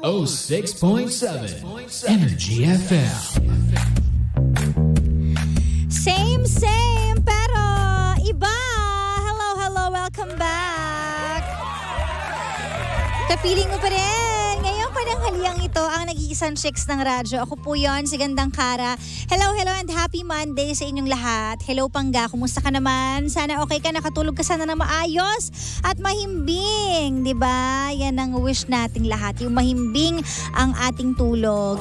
106.7 Energy FM. Same, pero iba. Hello, welcome back. Kapiling mo pa rin. Ngayong pananghaliang ito ang nag-iisang chicks ng radyo. Ako po yon, si Gandang Kara. Hello and happy Monday sa inyong lahat. Hello Pangga, kumusta ka naman? Sana okay ka, nakatulog ka sana na maayos at mahimbing, di ba? Yan ang wish nating lahat, yung mahimbing ang ating tulog,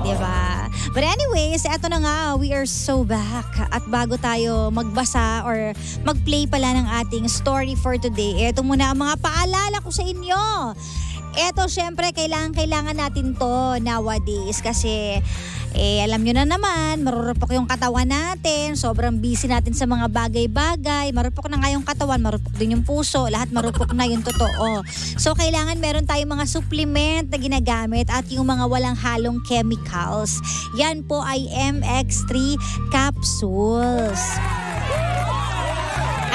di ba? But anyways, eto na nga, we are so back. At bago tayo magbasa or mag-play pala ng ating story for today, eto muna ang mga paalala ko sa inyo. Eto, syempre, kailangan natin to nowadays kasi alam nyo na naman, marurupok yung katawan natin, sobrang busy natin sa mga bagay-bagay, marupok na nga yung katawan, marupok din yung puso, lahat marupok na yung totoo. So, kailangan meron tayong mga supplement na ginagamit at yung mga walang halong chemicals. Yan po ay MX3 capsules.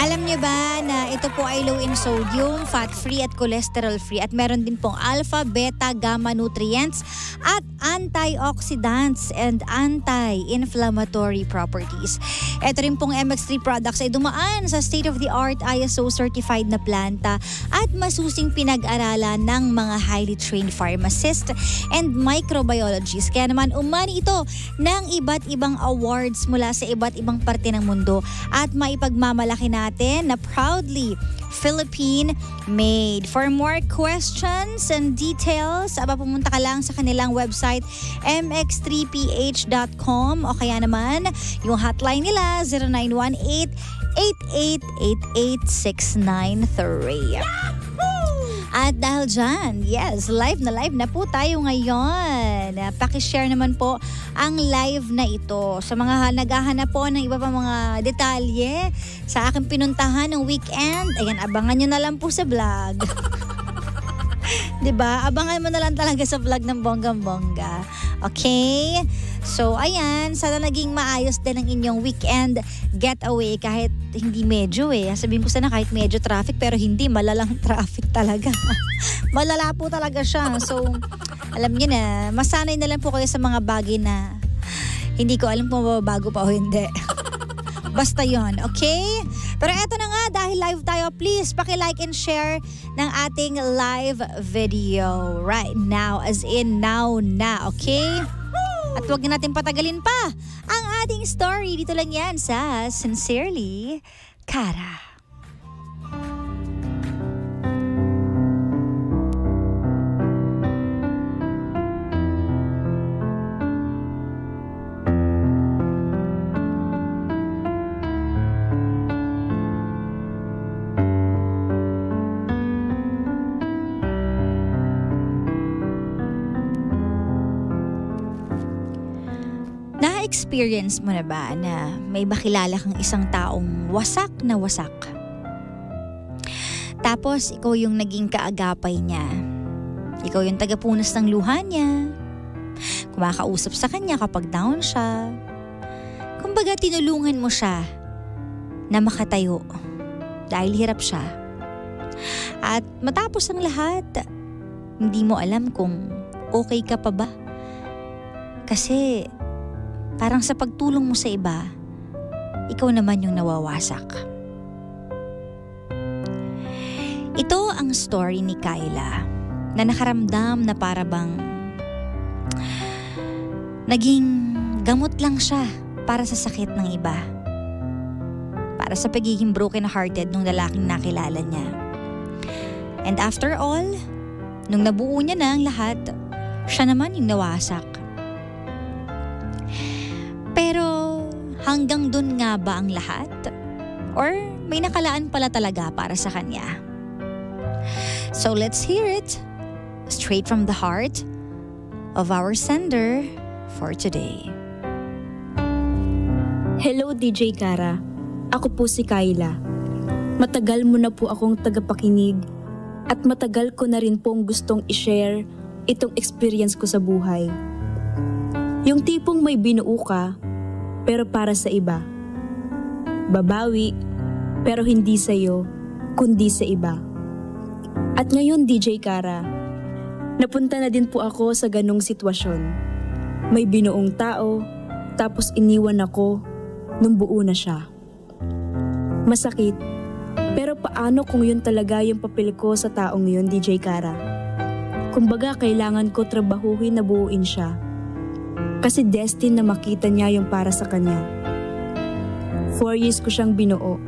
Alam niyo ba na ito po ay low in sodium, fat-free at cholesterol-free at meron din pong alpha, beta, gamma nutrients at antioxidants and anti-inflammatory properties. Ito rin pong MX3 products ay dumaan sa state-of-the-art ISO certified na planta at masusing pinag-aralan ng mga highly trained pharmacists and microbiologists. Kaya naman umani ito ng iba't ibang awards mula sa iba't ibang parte ng mundo at maipagmamalaki natin na proudly Philippine-made. For more questions and details, pumunta ka lang sa kanilang website mx3ph.com o kaya naman yung hotline nila 0918-8888-693. At dahil dyan, yes, live na po tayo ngayon. Pakishare naman po ang live na ito. Sa mga naghahanap po ng iba pa mga detalye sa aking pinuntahan ng weekend, ayan, abangan nyo na lang po sa vlog. Diba? Abangan mo na lang talaga sa vlog ng bonggang-bongga. Okay? So, ayan, sana naging maayos din ang inyong weekend getaway kahit hindi medyo Sabihin ko sana kahit medyo traffic pero hindi, malalang traffic talaga. Malala po talaga siya. So, alam niyo na, masanay na lang po kayo sa mga bagay na hindi ko alam kung mababago pa o hindi. Basta yon, okay? Pero eto na nga, dahil live tayo, please paki-like and share ng ating live video right now, as in now na, okay? At huwag na natin patagalin pa ang ating story. Dito lang yan sa Sincerely, Kara. Na-experience mo na ba na may makilala kang isang taong wasak na wasak? Tapos ikaw yung naging kaagapay niya. Ikaw yung tagapunas ng luha niya. Kumakausap sa kanya kapag down siya. Kumbaga tinulungan mo siya na makatayo dahil hirap siya. At matapos ang lahat, hindi mo alam kung okay ka pa ba. Kasi parang sa pagtulong mo sa iba, ikaw naman yung nawawasak. Ito ang story ni Kyla na nakaramdam na parabang naging gamot lang siya para sa sakit ng iba. Para sa pagiging broken-hearted nung lalaking nakilala niya. And after all, nung nabuo niya na ang lahat, siya naman yung nawasak. Pero hanggang dun nga ba ang lahat? Or may nakalaan pala talaga para sa kanya? So let's hear it straight from the heart of our sender for today. Hello DJ Kara, ako po si Kyla. Matagal mo na po akong tagapakinig at matagal ko na rin pong gustong i-share itong experience ko sa buhay. Yung tipong may binuo ka, pero para sa iba. Babawi, pero hindi sa'yo, kundi sa iba. At ngayon, DJ Kara, Napunta na din po ako sa ganong sitwasyon. May binuong tao, tapos iniwan ako nung buo na siya. Masakit, pero paano kung yun talaga yung papel ko sa taong yun, DJ Kara? Kumbaga kailangan ko trabahuhin na buuin siya. Kasi destined na makita niya yung para sa kanya. 4 years ko siyang binuo.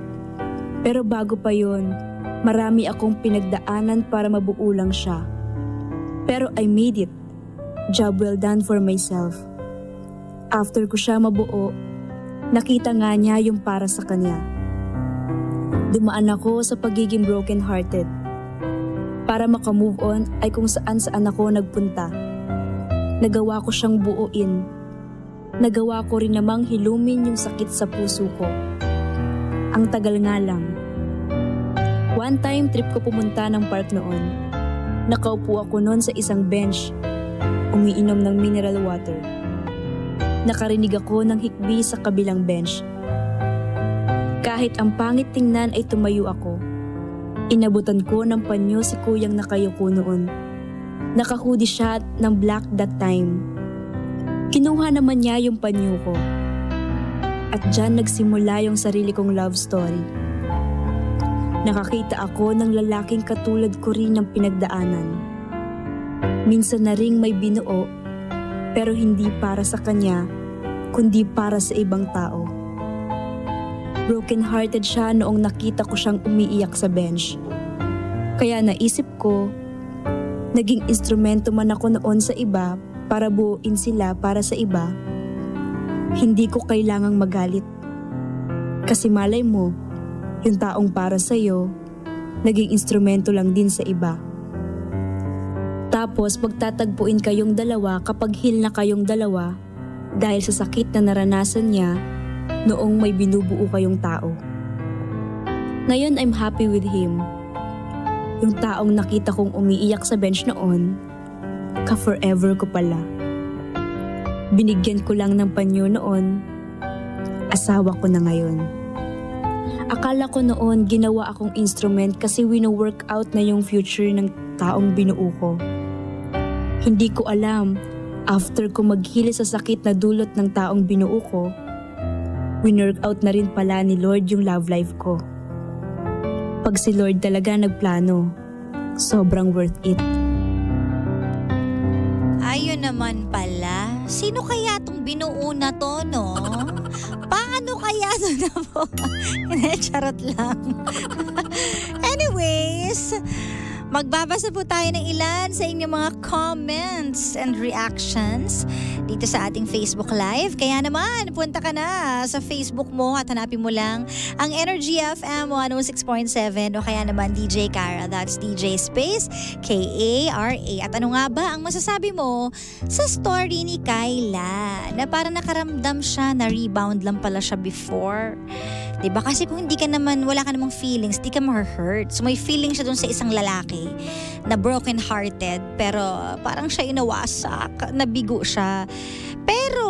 Pero bago pa yun, marami akong pinagdaanan para mabuo lang siya. Pero I made it. Job well done for myself. After ko siya mabuo, nakita nga niya yung para sa kanya. Dumaan ako sa pagiging broken-hearted. Para makamove on ay kung saan-saan ako nagpunta. Nagawa ko siyang buuin. Nagawa ko rin namang hilumin yung sakit sa puso ko. Ang tagal nga lang. One time trip ko pumunta ng park noon. Nakaupo ako noon sa isang bench, umiinom ng mineral water. Nakarinig ako ng hikbi sa kabilang bench. Kahit ang pangit tingnan ay tumayo ako. Inabutan ko ng panyo si kuyang nakayuko noon. Naka-hoodie siya ng black that time. Kinuha naman niya yung panyo ko. At dyan nagsimula yung sarili kong love story. Nakakita ako ng lalaking katulad ko rin ng pinagdaanan. Minsan na ring may binuo, pero hindi para sa kanya, kundi para sa ibang tao. Broken-hearted siya noong nakita ko siyang umiiyak sa bench. Kaya naisip ko, naging instrumento man ako noon sa iba para buuin sila para sa iba. Hindi ko kailangang magalit. Kasi malay mo, yung taong para sa'yo, naging instrumento lang din sa iba. Tapos pagtatagpuin kayong dalawa kapag heal na kayong dalawa dahil sa sakit na naranasan niya noong may binubuo kayong tao. Ngayon I'm happy with him. Yung taong nakita kong umiiyak sa bench noon, ka-forever ko pala. Binigyan ko lang ng panyo noon, asawa ko na ngayon. Akala ko noon ginawa akong instrument kasi wino-work out na yung future ng taong binuo ko. Hindi ko alam, after ko maghili sa sakit na dulot ng taong binuo ko, winwork out na rin pala ni Lord yung love life ko. Pag si Lord talaga nagplano, sobrang worth it. Ayun naman pala. Sino kaya tong binuo na to, no? Paano kaya to na po? Charot lang. Anyways, magbabasa po tayo ng ilan sa inyong mga comments and reactions dito sa ating Facebook Live. Kaya naman, punta ka na sa Facebook mo at hanapin mo lang ang Energy FM 106.7 o kaya naman DJ Kara. That's DJ Space K-A-R-A. At ano nga ba ang masasabi mo sa story ni Kyla na parang nakaramdam siya na rebound lang pala siya before? Diba? Kasi kung hindi ka naman, wala ka namang feelings, di ka ma-hurt. So may feeling siya dun sa isang lalaki na broken-hearted, pero parang siya inawasak, nabigo siya. Pero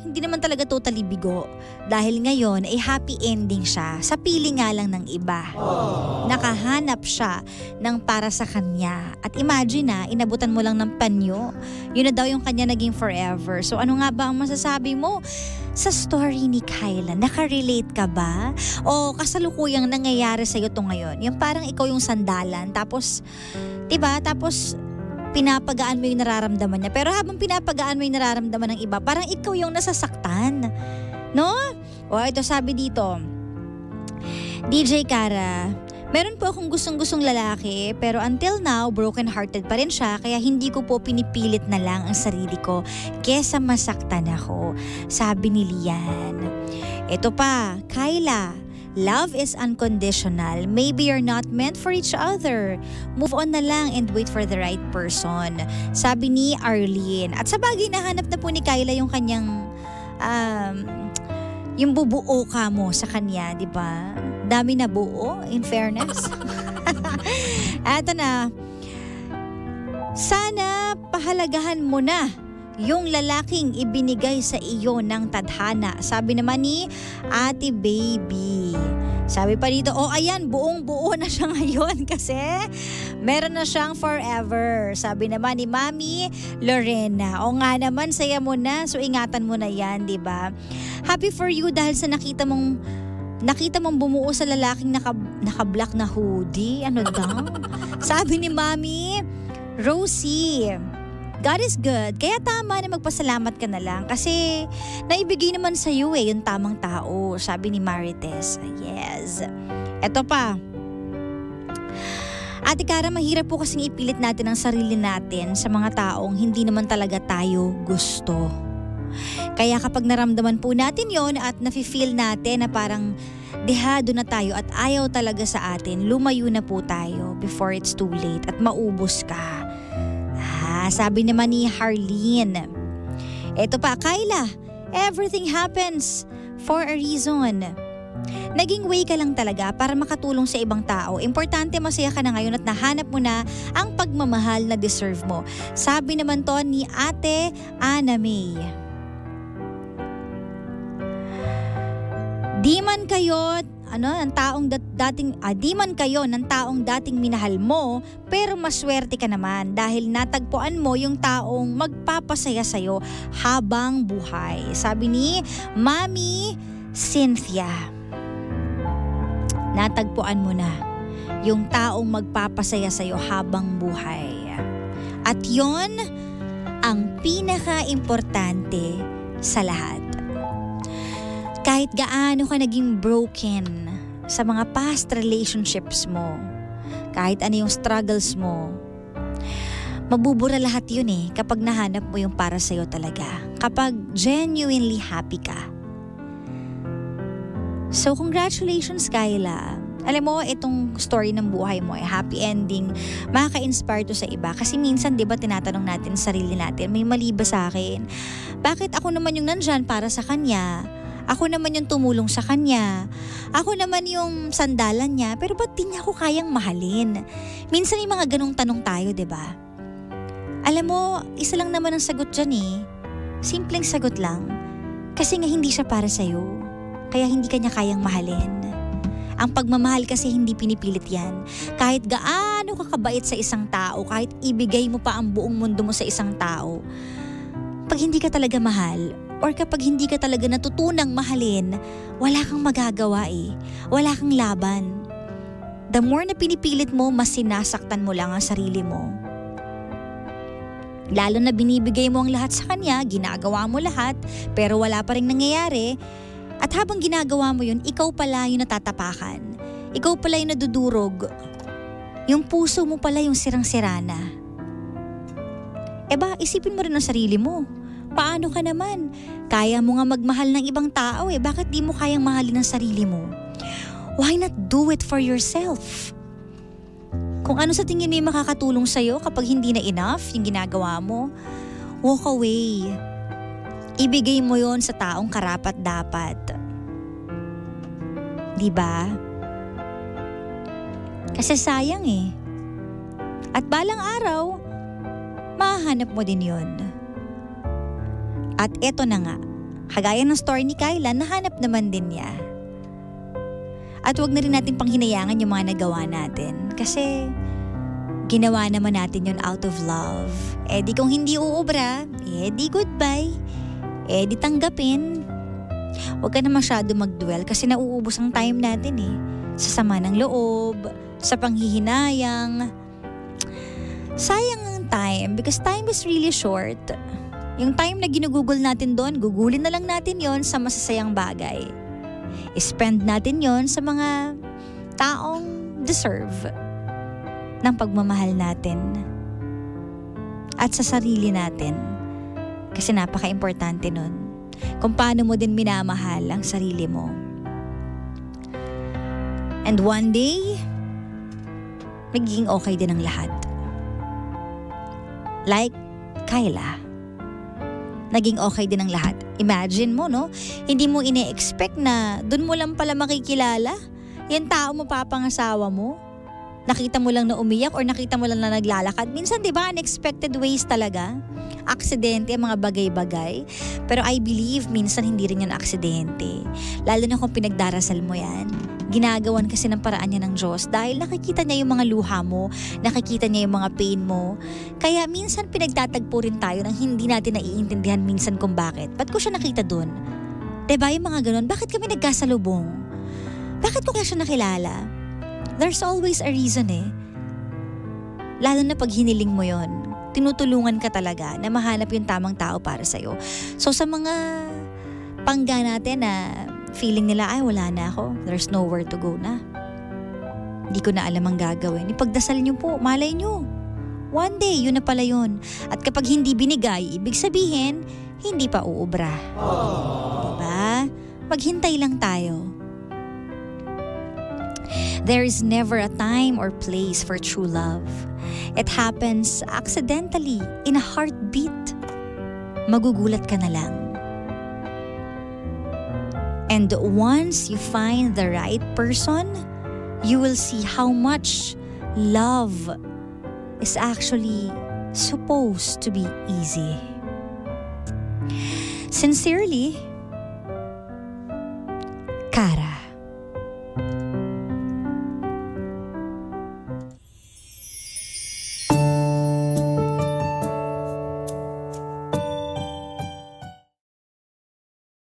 hindi naman talaga totally bigo. Dahil ngayon ay happy ending siya sa piling nga lang ng iba. Nakahanap siya ng para sa kanya. At imagine na, inabutan mo lang ng panyo. Yun na daw yung kanya naging forever. So ano nga ba ang masasabi mo sa story ni Kyla? Nakarelate ka ba? O kasalukuyang nangyayari sa'yo to ngayon? Yung parang ikaw yung sandalan. Tapos, diba? Tapos, pinapagaan mo yung nararamdaman niya. Pero habang pinapagaan mo yung nararamdaman ng iba, parang ikaw yung nasasaktan. No? O, ito sabi dito. DJ Kara, meron po akong gustong-gustong lalaki, pero until now, broken-hearted pa rin siya, kaya hindi ko po pinipilit na lang ang sarili ko kesa masaktan ako. Sabi ni Lian. Ito pa, Kyla, love is unconditional. Maybe you're not meant for each other. Move on na lang and wait for the right person. Sabi ni Arlene. At sa bagay, nahanap na po ni Kyla yung kanyang, yung bubuo ka mo sa kanya, di ba? Dami na buo, in fairness. Eto na. Sana pahalagahan mo na yung lalaking ibinigay sa iyo ng tadhana. Sabi naman ni Ate Baby. Sabi pa dito, ayan, buong-buo na siya ngayon kasi meron na siyang forever. Sabi naman ni Mami Lorena, nga naman, saya mo na. So ingatan mo na yan, di ba? Happy for you dahil sa nakita mong bumuo sa lalaking naka-black na hoodie. Ano daw? Sabi ni Mami Rosie, God is good. Kaya tama na magpasalamat ka na lang kasi naibigay naman sa iyo yung tamang tao. Sabi ni Marites. Yes. Eto pa. Ate Cara, mahirap po kasing ipilit natin ang sarili natin sa mga taong hindi naman talaga tayo gusto. Kaya kapag naramdaman po natin yon at nafe-feel natin na parang dehado na tayo at ayaw talaga sa atin, lumayo na po tayo before it's too late at maubos ka. Sabi naman ni Harleen. Eto pa, Kyla, everything happens for a reason. Naging way ka lang talaga para makatulong sa ibang tao. Importante masaya ka na ngayon at nahanap mo na ang pagmamahal na deserve mo. Sabi naman to ni Ate Ana May. Di man kayo ng taong dating minahal mo, pero maswerte ka naman dahil natagpuan mo yung taong magpapasaya sa'yo habang buhay. Sabi ni Mami Cynthia. Natagpuan mo na yung taong magpapasaya sa'yo habang buhay. At yon ang pinaka-importante sa lahat. Kahit gaano ka naging broken sa mga past relationships mo, kahit ano yung struggles mo, mabubura lahat yun kapag nahanap mo yung para sa'yo talaga. Kapag genuinely happy ka. So congratulations, Kyla. Alam mo, itong story ng buhay mo happy ending, makaka-inspire to sa iba. Kasi minsan, di ba, tinatanong natin sa sarili natin, may mali ba sa akin? Bakit ako naman yung nandyan para sa kanya? Ako naman yung tumulong sa kanya. Ako naman yung sandalan niya. Pero ba't di niya ako kayang mahalin? Minsan may mga ganong tanong tayo, diba? Alam mo, isa lang naman ang sagot dyan Simpleng sagot lang. Kasi nga hindi siya para sa'yo. Kaya hindi ka niya kayang mahalin. Ang pagmamahal kasi hindi pinipilit yan. Kahit gaano ka kabait sa isang tao, kahit ibigay mo pa ang buong mundo mo sa isang tao, pag hindi ka talaga mahal, or kapag hindi ka talaga natutunang mahalin, wala kang magagawa Wala kang laban. The more na pinipilit mo, mas sinasaktan mo lang ang sarili mo. Lalo na binibigay mo ang lahat sa kanya, ginagawa mo lahat, pero wala pa rin nangyayari. At habang ginagawa mo yun, ikaw pala yung natatapakan. Ikaw pala yung nadudurog. Yung puso mo pala yung sirang-sira na. Isipin mo rin ang sarili mo. Paano ka naman? Kaya mo nga magmahal ng ibang tao Bakit di mo kayang mahalin ang sarili mo? Why not do it for yourself? Kung ano sa tingin mo makakatulong sa'yo kapag hindi na enough yung ginagawa mo, walk away. Ibigay mo yon sa taong karapat-dapat. Diba? Kasi sayang At balang araw, mahanap mo din yon. At eto na nga, kagaya ng story ni Kyla, nahanap naman din niya. At wag na rin natin panghinayangan yung mga nagawa natin. Kasi ginawa naman natin yun out of love. Di kung hindi uubra, di goodbye. Di tanggapin. Huwag ka na masyado mag-dwell kasi nauubos ang time natin Sa sama ng loob, sa panghihinayang. Sayang ang time because time is really short. Yung time na ginugugol natin doon, gugulin na lang natin yon sa masasayang bagay. I-spend natin yon sa mga taong deserve ng pagmamahal natin. At sa sarili natin. Kasi napaka-importante nun. Kung paano mo din minamahal ang sarili mo. And one day, magiging okay din ang lahat. Like Kyla. Naging okay din ang lahat. Imagine mo, hindi mo ine-expect na doon mo lang pala makikilala. Yan tao mo papangasawa mo. Nakita mo lang na umiyak or nakita mo lang na naglalakad. Minsan, di ba, unexpected ways talaga. Aksidente, mga bagay-bagay. Pero I believe, minsan hindi rin yun aksidente. Lalo na kung pinagdarasal mo yan. Ginagawan kasi ng paraan niya ng Diyos dahil nakikita niya yung mga luha mo, nakikita niya yung mga pain mo. Kaya minsan pinagtatagpo rin tayo ng hindi natin naiintindihan minsan kung bakit. Ba't ko siya nakita dun? Diba yung mga ganun? Bakit kami nagkasalubong? Bakit ko kaya siya nakilala? There's always a reason eh. Lalo na pag hiniling mo yon, tinutulungan ka talaga na mahanap yung tamang tao para sa'yo. So sa mga pangga natin na feeling nila, ay wala na ako, there's nowhere to go na, hindi ko na alam ang gagawin, ipagdasal niyo po, malay niyo. One day, yun na pala yun. At kapag hindi binigay, ibig sabihin, hindi pa uubra. Diba? Maghintay lang tayo. There is never a time or place for true love. It happens accidentally, in a heartbeat. Magugulat ka na lang. And once you find the right person, you will see how much love is actually supposed to be easy. Sincerely, Kara.